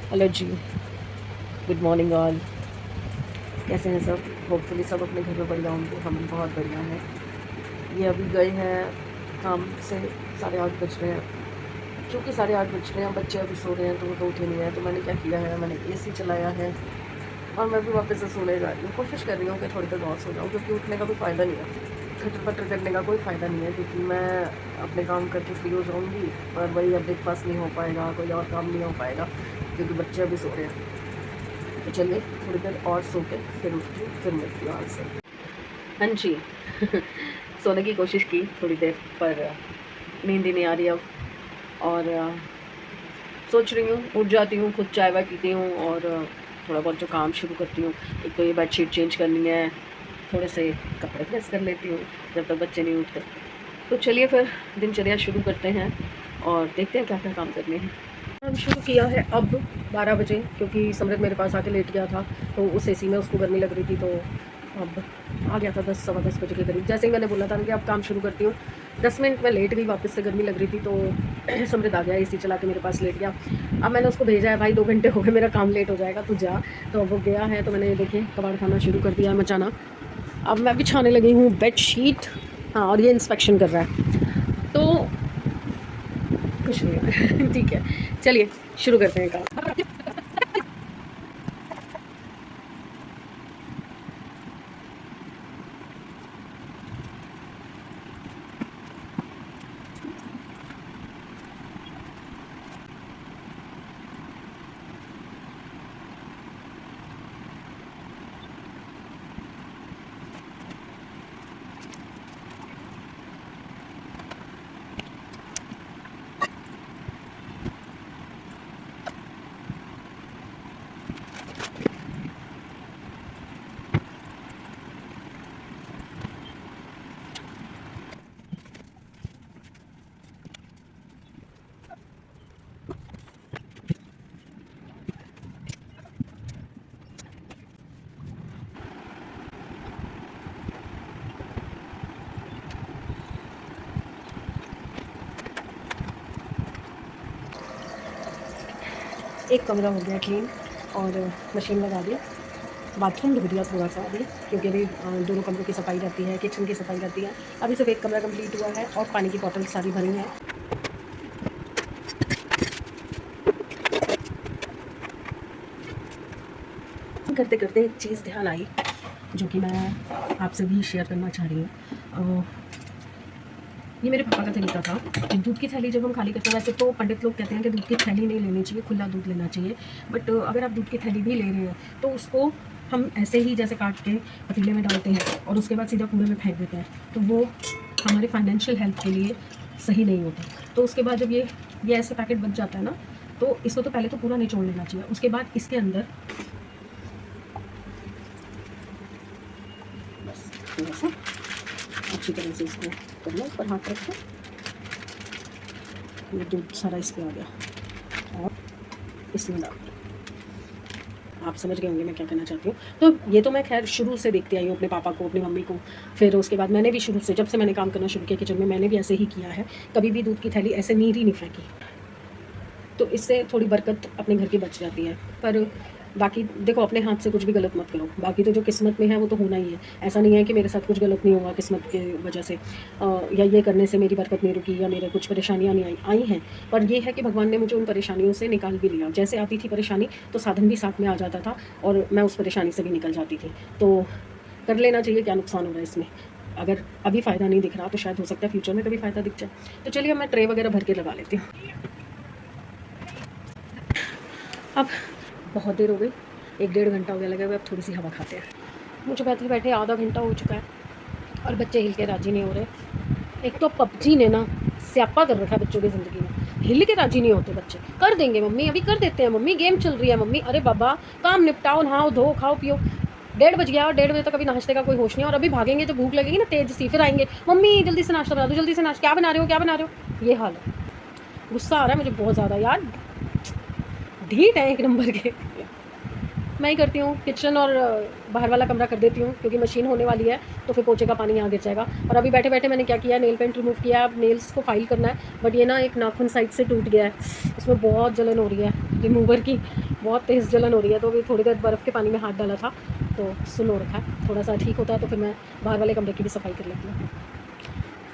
Hello जी। Good morning all. कैसे हैं सब? होपफुली सब अपने घर में बढ़िया होंगे। हम भी बहुत बढ़िया हैं। ये अभी गए हैं काम से, 8:30 बज रहे हैं। क्योंकि 8:30 बज रहे हैं, बच्चे अभी सो रहे हैं तो वो तो उठे नहीं है। तो मैंने क्या किया है, मैंने एसी चलाया है और मैं भी वापस से सोने जा रही हूँ। कोशिश कर रही हूँ कि थोड़ी देर और सो जाऊँ, क्योंकि उठने का कोई फ़ायदा नहीं है, खटर पटर करने का कोई फ़ायदा नहीं है। क्योंकि मैं अपने काम करके फ्री हो जाऊँगी और वही अब ब्रेकफास्ट नहीं हो पाएगा, कोई और काम नहीं हो पाएगा, क्योंकि बच्चे अभी सो रहे हैं। तो चलिए थोड़ी देर और सो के फिर उठती हूँ, फिर मिलती हूँ आपसे। हाँ जी। सोने की कोशिश की थोड़ी देर, पर नींद ही नहीं आ रही अब। और सोच रही हूँ उठ जाती हूँ, खुद चाय वाय पीती हूँ और थोड़ा बहुत जो काम शुरू करती हूँ। एक तो ये बेडशीट चेंज करनी है, थोड़े से कपड़े प्रेस कर लेती हूँ जब तक बच्चे नहीं उठते। तो चलिए फिर दिनचर्या शुरू करते हैं और देखते हैं क्या क्या काम करने हैं। काम शुरू किया है अब 12 बजे, क्योंकि समृद्ध मेरे पास आके लेट गया था तो उस एसी में उसको गर्मी लग रही थी। तो अब आ गया था 10 सवा 10 बजे के करीब। जैसे ही मैंने बोला था कि अब काम शुरू करती हूँ, 10 मिनट में लेट गई, वापस से गर्मी लग रही थी तो समृद्ध आ गया, एसी चला के मेरे पास लेट गया। अब मैंने उसको भेजा है, भाई 2 घंटे हो गए, मेरा काम लेट हो जाएगा, तू जा। तो अब वो गया है, तो मैंने ये देखिए कबाड़ खाना शुरू कर दिया है मचाना। अब मैं बिछाने लगी हूँ बेड शीट। हाँ, और ये इंस्पेक्शन कर रहा है तो कुछ नहीं है। ठीक है, चलिए शुरू करते हैं काम। एक कमरा हो गया क्लीन और मशीन लगा दी। बाथरूम धो दिया थोड़ा सा अभी, क्योंकि अभी दोनों कमरों की सफाई रहती है, किचन की सफाई रहती है। अभी सिर्फ एक कमरा कंप्लीट हुआ है और पानी की बॉटल सारी भरी हैं। करते करते एक चीज़ ध्यान आई जो कि मैं आपसे भी शेयर करना चाह रही हूँ। ये मेरे पापा का तरीका था कि दूध की थैली जब हम खाली करते हैं, वैसे तो पंडित लोग कहते हैं कि दूध की थैली नहीं लेनी चाहिए, खुला दूध लेना चाहिए। बट अगर आप दूध की थैली भी ले रहे हैं तो उसको हम ऐसे ही जैसे काट के पतीले में डालते हैं और उसके बाद सीधा कूड़े में फेंक देते हैं, तो वो हमारे फाइनेंशियल हेल्थ के लिए सही नहीं होता। तो उसके बाद जब ये ऐसे पैकेट बच जाता है ना, तो इसको तो पहले तो पूरा निचोड़ लेना चाहिए। उसके बाद इसके अंदर बस थोड़ा सा अच्छी तरह से इसको कर लो, ऊपर हाथ रख के। ये दूध सारा इस पे आ गया और इसमें डाल दिया। आप समझ गए होंगे मैं क्या कहना चाहती हूँ। तो ये तो मैं खैर शुरू से देखती आई हूँ अपने पापा को, अपनी मम्मी को। फिर उसके बाद मैंने भी शुरू से, जब से मैंने काम करना शुरू किया किचन में, मैंने भी ऐसे ही किया है। कभी भी दूध की थैली ऐसे नीरी नहीं फेंकी। तो इससे थोड़ी बरकत अपने घर की बच जाती है। पर बाकी देखो, अपने हाथ से कुछ भी गलत मत करो। बाकी तो जो किस्मत में है वो तो होना ही है। ऐसा नहीं है कि मेरे साथ कुछ गलत नहीं हुआ किस्मत की वजह से, या ये करने से मेरी बरकत नहीं रुकी या मेरे कुछ परेशानियाँ नहीं आई हैं। पर ये है कि भगवान ने मुझे उन परेशानियों से निकाल भी लिया। जैसे आती थी परेशानी तो साधन भी साथ में आ जाता था और मैं उस परेशानी से भी निकल जाती थी। तो कर लेना चाहिए, क्या नुकसान हो रहा है इसमें। अगर अभी फ़ायदा नहीं दिख रहा तो शायद हो सकता है फ्यूचर में कभी फ़ायदा दिख जाए। तो चलिए अब मैं ट्रे वगैरह भर के लगा लेती हूँ। अब बहुत देर हो गई, 1 डेढ़ घंटा हो गया लगा हुआ। अब थोड़ी सी हवा खाते हैं। मुझे बैठे बैठे आधा घंटा हो चुका है और बच्चे हिल के राज़ी नहीं हो रहे। एक तो पबजी ने ना स्यापा कर रखा है बच्चों की ज़िंदगी में। हिल के राज़ी नहीं होते बच्चे। कर देंगे मम्मी, अभी कर देते हैं मम्मी, गेम चल रही है मम्मी। अरे बाबा, काम निपटाओ, नहाओ धो, खाओ पियो। 1:30 बज गया और 1:30 बजे तक अभी नाश्ते का कोई होश नहीं है। और अभी भागेंगे जब भूख लगेगी ना तेज सी, फिर आएंगे मम्मी जल्दी से नाश्ता बना दो, जल्दी से नाश्ता, क्या बना रहे हो क्या बना रहे हो। ये हाल है। गुस्सा आ रहा है मुझे बहुत ज़्यादा यार, ढीठ है एक नंबर के। मैं ही करती हूँ किचन और बाहर वाला कमरा कर देती हूँ, क्योंकि मशीन होने वाली है तो फिर पोछे का पानी यहाँ गिर जाएगा। और अभी बैठे बैठे मैंने क्या किया, नेल पेंट रिमूव किया। अब नेल्स को फाइल करना है, बट ये ना एक नाखून साइड से टूट गया है, इसमें बहुत जलन हो रही है। रिमूवर की बहुत तेज़ जलन हो रही है, तो अभी थोड़ी देर बर्फ़ के पानी में हाथ डाला था तो सुन हो रखा है। थोड़ा सा ठीक होता है तो फिर मैं बाहर वाले कमरे की भी सफाई कर लेती हूँ।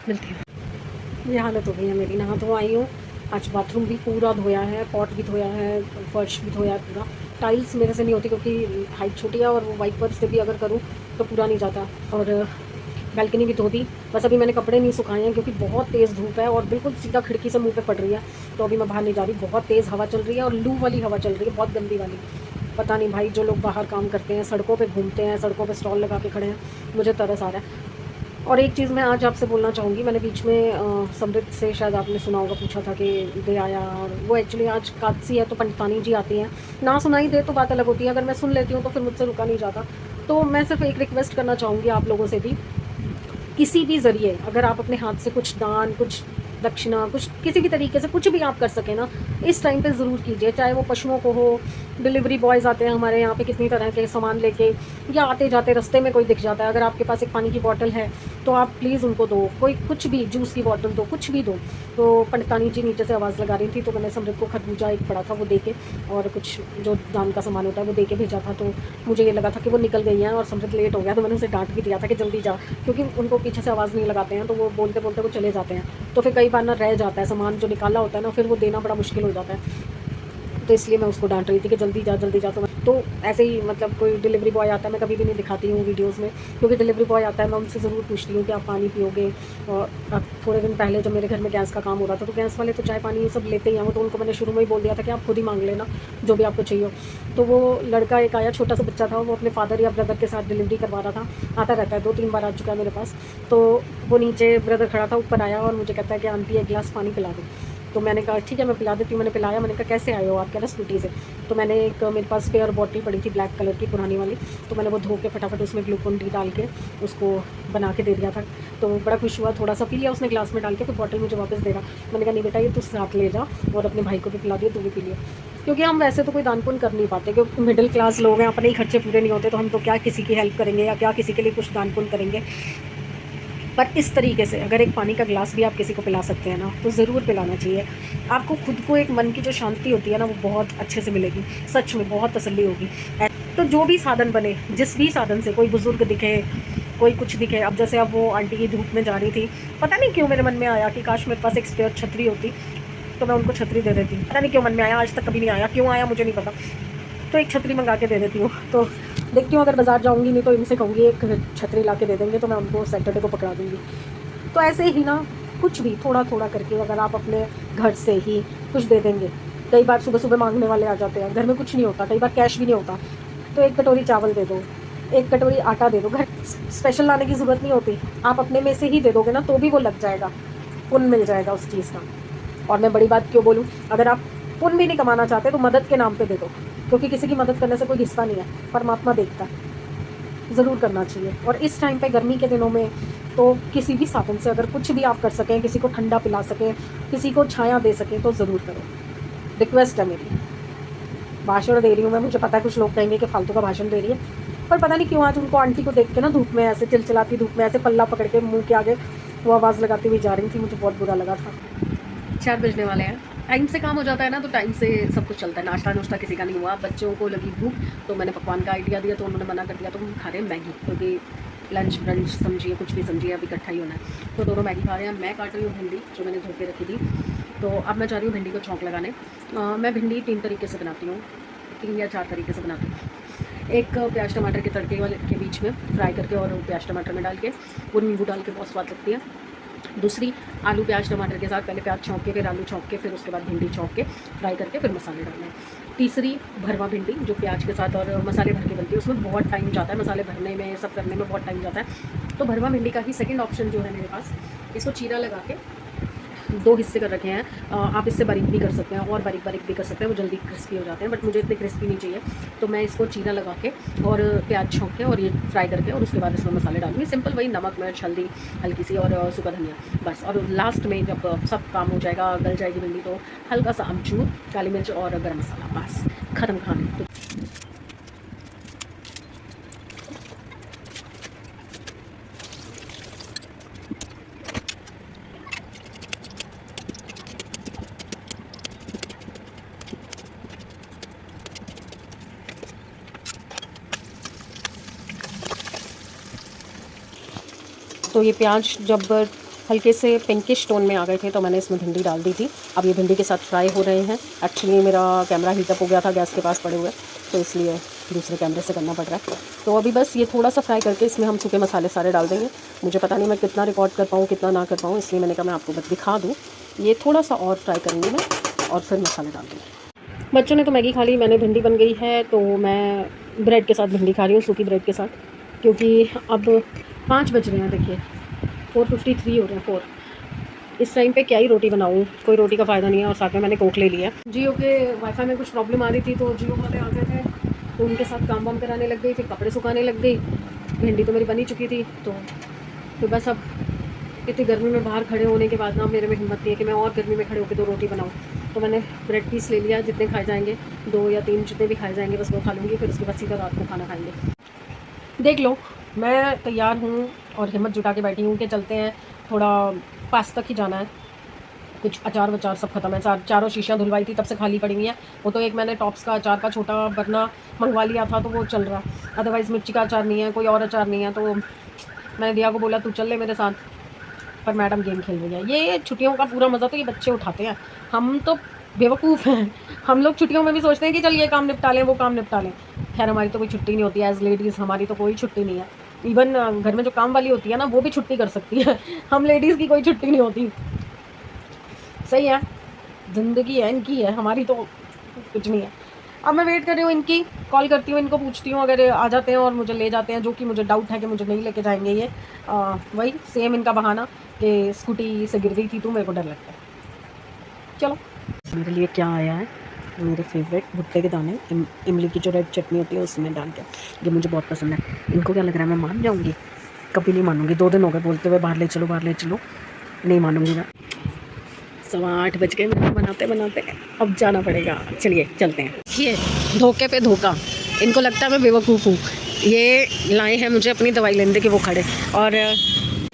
मिलती हूँ। ये हालत हो गई है मेरी, नहा तो आई हूँ। आज बाथरूम भी पूरा धोया है, पॉट भी धोया है, फर्श भी धोया है पूरा। टाइल्स मेरे से नहीं होती क्योंकि हाइट छोटी है, और वो वाइपर से भी अगर करूँ तो पूरा नहीं जाता। और बालकनी भी धो दी। बस अभी मैंने कपड़े नहीं सुखाए हैं क्योंकि बहुत तेज़ धूप है और बिल्कुल सीधा खिड़की से मुंह पे पड़ रही है, तो अभी मैं बाहर नहीं जा रही। बहुत तेज़ हवा चल रही है और लू वाली हवा चल रही है, बहुत गंदी वाली। पता नहीं भाई, जो लोग बाहर काम करते हैं, सड़कों पे घूमते हैं, सड़कों पे स्टॉल लगा के खड़े हैं, मुझे तरस आ रहा है। और एक चीज़ मैं आज आपसे बोलना चाहूँगी, मैंने बीच में समृद्ध से शायद आपने सुना होगा, पूछा था कि दे आया, और वो एक्चुअली आज कादसी है तो पंडितानी जी आती हैं। ना सुनाई दे तो बात अलग होती है, अगर मैं सुन लेती हूँ तो फिर मुझसे रुका नहीं जाता। तो मैं सिर्फ एक रिक्वेस्ट करना चाहूँगी आप लोगों से भी, किसी भी ज़रिए अगर आप अपने हाथ से कुछ दान, कुछ दक्षिणा, कुछ किसी भी तरीके से कुछ भी आप कर सकें ना, इस टाइम पे ज़रूर कीजिए। चाहे वो पशुओं को हो, डिलीवरी बॉयज़ आते हैं हमारे यहाँ पे कितनी तरह के सामान लेके, या आते जाते रास्ते में कोई दिख जाता है, अगर आपके पास एक पानी की बॉटल है तो आप प्लीज़ उनको दो। कोई कुछ भी, जूस की बॉटल दो, कुछ भी दो। तो पंडितानी जी नीचे से आवाज़ लगा रही थी, तो मैंने समृद्ध को खरबूजा एक पड़ा था वो दे के, और कुछ जो दान का सामान होता है वो दे के भेजा था। तो मुझे ये लगा था कि वो निकल गई हैं और समृद्ध लेट हो गया, तो मैंने उसे डांट भी दिया था कि जल्दी जा, क्योंकि उनको पीछे से आवाज़ नहीं लगाते हैं तो वो बोलते बोलते वो चले जाते हैं। तो फिर कई बार ना रह जाता है सामान जो निकाला होता है ना, फिर वो देना बड़ा मुश्किल हो जाता है। तो इसलिए मैं उसको डांट रही थी कि जल्दी जा जल्दी जा। तो ऐसे ही मतलब कोई डिलीवरी बॉय आता है, मैं कभी भी नहीं दिखाती हूँ वीडियोस में, क्योंकि डिलीवरी बॉय आता है मैं उनसे ज़रूर पूछती हूँ कि आप पानी पियोगे। और अब थोड़े दिन पहले जब मेरे घर में गैस का काम हो रहा था, तो गैस वाले तो चाय पानी ये सब लेते ही हैं, वो तो उनको मैंने शुरू में ही बोल दिया था कि आप खुद ही मांग लेना जो भी आपको चाहिए हो। तो वो लड़का एक आया, छोटा सा बच्चा था, वो अपने फादर या ब्रदर के साथ डिलीवरी करवा रहा था। आता रहता है, 2-3 बार आ चुका है मेरे पास। तो वो नीचे ब्रदर खड़ा था, ऊपर आया और मुझे कहता है कि आंटी एक गिलास पानी पिला दो। तो मैंने कहा ठीक है मैं पिला देती हूँ। मैंने पिलाया। मैंने कहा कैसे आए हो आप? कह रहा स्कूटी से। तो मैंने एक, मेरे पास स्पेयर बॉटल पड़ी थी ब्लैक कलर की पुरानी वाली, तो मैंने वो धो के फटाफट उसमें ग्लूकोन डी डाल के उसको बना के दे दिया था। तो बड़ा खुश हुआ, थोड़ा सा पी लिया उसने ग्लास में डाल के, फिर बॉटल मुझे वापस दे रहा। मैंने कहा नहीं बेटा, ये तू साथ ले जा और अपने भाई को भी पिला दिया, तू भी पी लिया। क्योंकि हम वैसे तो कोई दान पुण्य कर नहीं पाते, क्योंकि मिडिल क्लास लोग हैं, अपने ही खर्चे पूरे नहीं होते, तो हम तो क्या किसी की हेल्प करेंगे या क्या किसी के लिए कुछ दान पुण्य करेंगे। पर इस तरीके से अगर एक पानी का गिलास भी आप किसी को पिला सकते हैं ना, तो ज़रूर पिलाना चाहिए। आपको खुद को एक मन की जो शांति होती है ना, वो बहुत अच्छे से मिलेगी, सच में बहुत तसल्ली होगी। तो जो भी साधन बने, जिस भी साधन से, कोई बुज़ुर्ग दिखे, कोई कुछ दिखे। अब जैसे अब वो आंटी की धूप में जा रही थी, पता नहीं क्यों मेरे मन में आया कि काश मेरे पास एक स्पेयर छतरी होती तो मैं उनको छतरी दे देती। पता नहीं क्यों मन में आया, आज तक कभी नहीं आया, क्यों आया मुझे नहीं पता। तो एक छतरी मंगा के दे देती हूँ। तो देखती हूँ, अगर बाज़ार जाऊँगी नहीं तो इनसे कहूँगी एक छतरी ला के दे देंगे, तो मैं उनको सैटरडे को पकड़ा दूँगी। तो ऐसे ही ना, कुछ भी थोड़ा थोड़ा करके अगर आप अपने घर से ही कुछ दे देंगे। कई बार सुबह सुबह मांगने वाले आ जाते हैं, घर में कुछ नहीं होता, कई बार कैश भी नहीं होता, तो एक कटोरी चावल दे दो, एक कटोरी आटा दे दो। घर स्पेशल लाने की ज़रूरत नहीं होती, आप अपने में से ही दे दोगे ना तो भी वो लग जाएगा, पुण्य मिल जाएगा उस चीज़ का। और मैं बड़ी बात क्यों बोलूँ, अगर आप पुण्य भी नहीं कमाना चाहते तो मदद के नाम पे दे दो, क्योंकि किसी की मदद करने से कोई हिस्सा नहीं है, परमात्मा देखता है। ज़रूर करना चाहिए। और इस टाइम पे गर्मी के दिनों में तो किसी भी साधन से अगर कुछ भी आप कर सकें, किसी को ठंडा पिला सकें, किसी को छाया दे सकें, तो ज़रूर करो। रिक्वेस्ट है मेरी। भाषण दे रही हूँ मैं, मुझे पता है कुछ लोग कहेंगे कि फालतू का भाषण दे रही है, पर पता नहीं क्यों आज उनको आंटी को देख के ना, धूप में ऐसे चिलचिलाती धूप में ऐसे पल्ला पकड़ के मुँह के आगे वो आवाज़ लगाती हुई जा रही थी, मुझे बहुत बुरा लगा था। 4 बजने वाले हैं। टाइम से काम हो जाता है ना, तो टाइम से सब कुछ चलता है। नाश्ता नुश्ता किसी का नहीं हुआ, बच्चों को लगी भूख, तो मैंने पकवान का आइडिया दिया तो उन्होंने मना कर दिया, तो हम खा रहे हैं मैगी, क्योंकि लंच ब्रंच समझिए, कुछ भी समझिए, अब इकट्ठा ही होना है। तो दोनों मैगी खा रहे हैं। मैं काट रही हूँ भिंडी जो मैंने धो के रखी थी, तो अब मैं जा रही हूँ भिंडी को छौंक लगाने। मैं भिंडी 3 तरीके से बनाती हूँ, 3 या 4 तरीके से बनाती हूँ। एक प्याज टमाटर के तड़के वाले के बीच में फ्राई करके और प्याज टमाटर में डाल के, वो नींबू डाल के बहुत स्वाद लगती है। दूसरी, आलू प्याज टमाटर के साथ पहले प्याज छौंक के, फिर आलू छौंक के, फिर उसके बाद भिंडी छौंक के फ्राई करके फिर मसाले डालने हैं। तीसरी, भरवा भिंडी जो प्याज के साथ और मसाले भर के बनती है, उसमें बहुत टाइम जाता है, मसाले भरने में, सब करने में बहुत टाइम जाता है। तो भरवा भिंडी का ही सेकंड ऑप्शन जो है मेरे पास, इसको चीरा लगा के 2 हिस्से कर रखे हैं। आप इससे बारीक भी कर सकते हैं और बारीक बारीक भी कर सकते हैं, वो जल्दी क्रिस्पी हो जाते हैं, बट मुझे इतने क्रिस्पी नहीं चाहिए। तो मैं इसको चीरा लगा के और प्याज छौंक के और ये फ्राई करके और उसके बाद इसमें मसाले डालूंगी, सिंपल वही नमक मिर्च हल्दी हल्की सी और सूखा धनिया, बस। और लास्ट में जब सब काम हो जाएगा, गल जाएगी भिंडी, तो हल्का सा अमचूर, काली मिर्च और गर्म मसाला, बस ख़त्म खाने। तो ये प्याज जब हल्के से पिंकिश टोन में आ गए थे तो मैंने इसमें भिंडी डाल दी थी। अब ये भिंडी के साथ फ्राई हो रहे हैं। एक्चुअली मेरा कैमरा हीटअप हो गया था गैस के पास पड़े हुए, तो इसलिए दूसरे कैमरे से करना पड़ रहा है। तो अभी बस ये थोड़ा सा फ्राई करके इसमें हम सूखे मसाले सारे डाल देंगे। मुझे पता नहीं मैं कितना रिकॉर्ड कर पाऊँ कितना ना कर पाऊँ, इसलिए मैंने कहा मैं आपको बस दिखा दूँ। ये थोड़ा सा और फ्राई करूँगी मैं और फिर मसाले डाल दूँगी। बच्चों ने तो मैगी खा ली, मैंने भिंडी बन गई है तो मैं ब्रेड के साथ भिंडी खा रही हूँ, सूखी ब्रेड के साथ, क्योंकि अब 5 बज रहे हैं। देखिए 4:53 हो रहे हैं 4। इस टाइम पे क्या ही रोटी बनाऊँ, कोई रोटी का फ़ायदा नहीं है। और साथ में मैंने कोक ले लिया। जियो के वाईफाई में कुछ प्रॉब्लम आ रही थी तो जियो वाले आ गए थे, तो उनके साथ काम वाम कराने लग गई, फिर कपड़े सुखाने लग गई। भिंडी तो मेरी बनी चुकी थी, तो फिर बस अब इतनी गर्मी में बाहर खड़े होने के बाद ना मेरे में हिम्मत नहीं है कि मैं और गर्मी में खड़े होकर 2 रोटी बनाऊँ। तो मैंने ब्रेड पीस ले लिया, जितने खाए जाएंगे 2 या 3 जितने भी खाए जाएंगे बस वो खा लूँगी। फिर उसके बाद सीधा रात को खाना खाएंगे। देख लो मैं तैयार हूँ और हिम्मत जुटा के बैठी हूँ कि चलते हैं, थोड़ा पास तक ही जाना है। कुछ अचार वचार सब खत्म है, चारों शीशियाँ धुलवाई थी तब से खाली पड़ी हुई हैं। वो तो एक मैंने टॉप्स का अचार का छोटा बरना मंगवा लिया था तो वो चल रहा, अदरवाइज़ मिर्ची का अचार नहीं है, कोई और अचार नहीं है। तो मैंने दिया को बोला तू चल ले मेरे साथ, पर मैडम गेम खेल रही है। ये छुट्टियों का पूरा मज़ा तो ये बच्चे उठाते हैं, हम तो बेवकूफ़ हैं। हम लोग छुट्टियों में भी सोचते हैं कि चल ये काम निपटा लें वो काम निपटा लें। खैर हमारी तो कोई छुट्टी नहीं होती है एज़ लेडीज़, हमारी तो कोई छुट्टी नहीं है। इवन घर में जो काम वाली होती है ना वो भी छुट्टी कर सकती है, हम लेडीज़ की कोई छुट्टी नहीं होती। सही है, ज़िंदगी है इनकी है, हमारी तो कुछ नहीं है। अब मैं वेट कर रही हूँ इनकी, कॉल करती हूँ इनको, पूछती हूँ अगर आ जाते हैं और मुझे ले जाते हैं, जो कि मुझे डाउट है कि मुझे नहीं लेके जाएंगे ये। वही सेम इनका बहाना कि स्कूटी से गिर गई थी तो मेरे को डर लगता है। चलो मेरे लिए क्या आया है, मेरे फेवरेट भुट्टे के दाने, इमली की जो रेड चटनी होती है उसमें डाल के, ये मुझे बहुत पसंद है। इनको क्या लग रहा है मैं मान जाऊँगी? कभी नहीं मानूंगी। 2 दिन हो गए बोलते हुए बाहर ले चलो बाहर ले चलो, नहीं मानूंगी मैं। 8:15 बज गए मेरे बनाते बनाते, अब जाना पड़ेगा। चलिए चलते हैं। ये धोखे पे धोखा, इनको लगता है मैं बेवकूफ़ हूँ। ये लाए हैं मुझे अपनी दवाई लेने के वो खड़े, और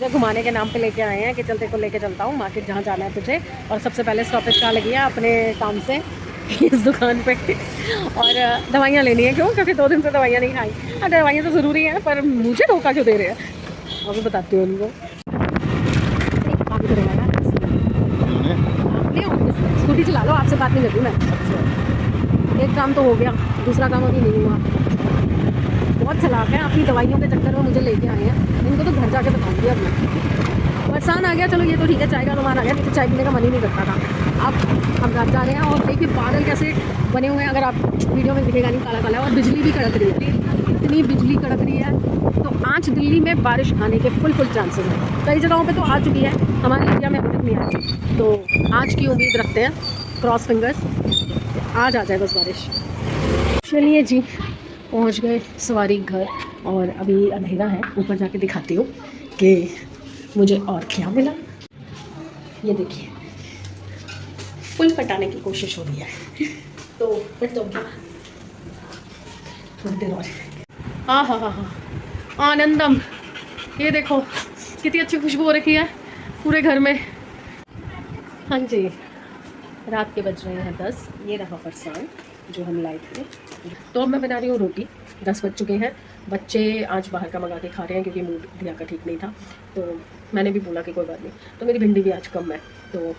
घुमाने के नाम पे लेके आए हैं कि चल तेरे को लेके चलता हूँ मार्केट जहाँ जाना है तुझे। और सबसे पहले स्टॉपेज कहाँ लगी है अपने काम से इस दुकान पे, और दवाइयाँ लेनी है। क्यों? क्योंकि 2 दिन से दवाइयाँ नहीं खाई। दवाइयाँ तो ज़रूरी हैं पर मुझे धोखा क्यों दे रहे हैं, अभी बताती हूँ उनको। स्कूटी चला लो, आपसे बात नहीं करती मैं। एक काम तो हो गया, दूसरा काम अभी नहीं हुआ। बहुत चलाक है, अपनी दवाइयों के चक्कर में मुझे लेके आए हैं। इनको तो घर जाके बताऊंगी अब मैं। बरसान आ गया, चलो ये तो ठीक है, चाय का सामान आ गया, नहीं तो चाय पीने का मन ही नहीं करता था। अब हम घर जा रहे हैं और देखिए बादल कैसे बने हुए हैं, अगर आप वीडियो में दिखेगा नहीं, काला काला है। और बिजली भी कड़क रही है, इतनी बिजली कड़क रही है। तो आज दिल्ली में बारिश आने के फुल चांसेस हैं। कई जगहों पे तो आ चुकी है, हमारे एरिया में अभी तक नहीं आई। तो आज की उम्मीद रखते हैं, क्रॉस फिंगर्स, आज आ जाए बस बारिश। चलिए जी पहुंच गए सवारी घर, और अभी अंधेरा है। ऊपर जाके दिखाती हूँ कि मुझे और क्या मिला। ये देखिए फुल पटाने की कोशिश हो रही है, तो फिर तो क्या थोड़ी देर और। हाँ हाँ हाँ हाँ आनंदम, ये देखो कितनी अच्छी खुशबू हो रखी है पूरे घर में। हाँ जी, रात के बज रहे हैं 10। ये रहा फरसान जो हम लाए थे। तो अब मैं बना रही हूँ रोटी। 10 बज चुके हैं। बच्चे आज बाहर का मंगा के खा रहे हैं क्योंकि मूड दिया का ठीक नहीं था, तो मैंने भी बोला कि कोई बात नहीं। तो मेरी भिंडी भी आज कम है, तो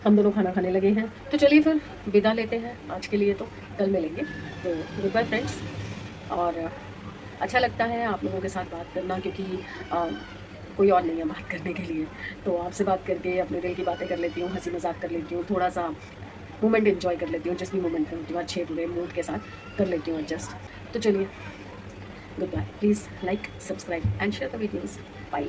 हम दोनों खाना खाने लगे हैं। तो चलिए फिर विदा लेते हैं आज के लिए, तो कल मिलेंगे। तो गुड बाय फ्रेंड्स। और अच्छा लगता है आप लोगों के साथ बात करना, क्योंकि कोई और नहीं है बात करने के लिए। तो आपसे बात करके अपने दिल की बातें कर लेती हूँ, हंसी मजाक कर लेती हूँ, थोड़ा सा मोमेंट एंजॉय कर लेती हूँ। जिस भी मोमेंट में होती हूँ अच्छे बुरे मूड के साथ कर लेती हूँ एडजस्ट। तो चलिए good bye. Please like, subscribe and share the videos. Bye.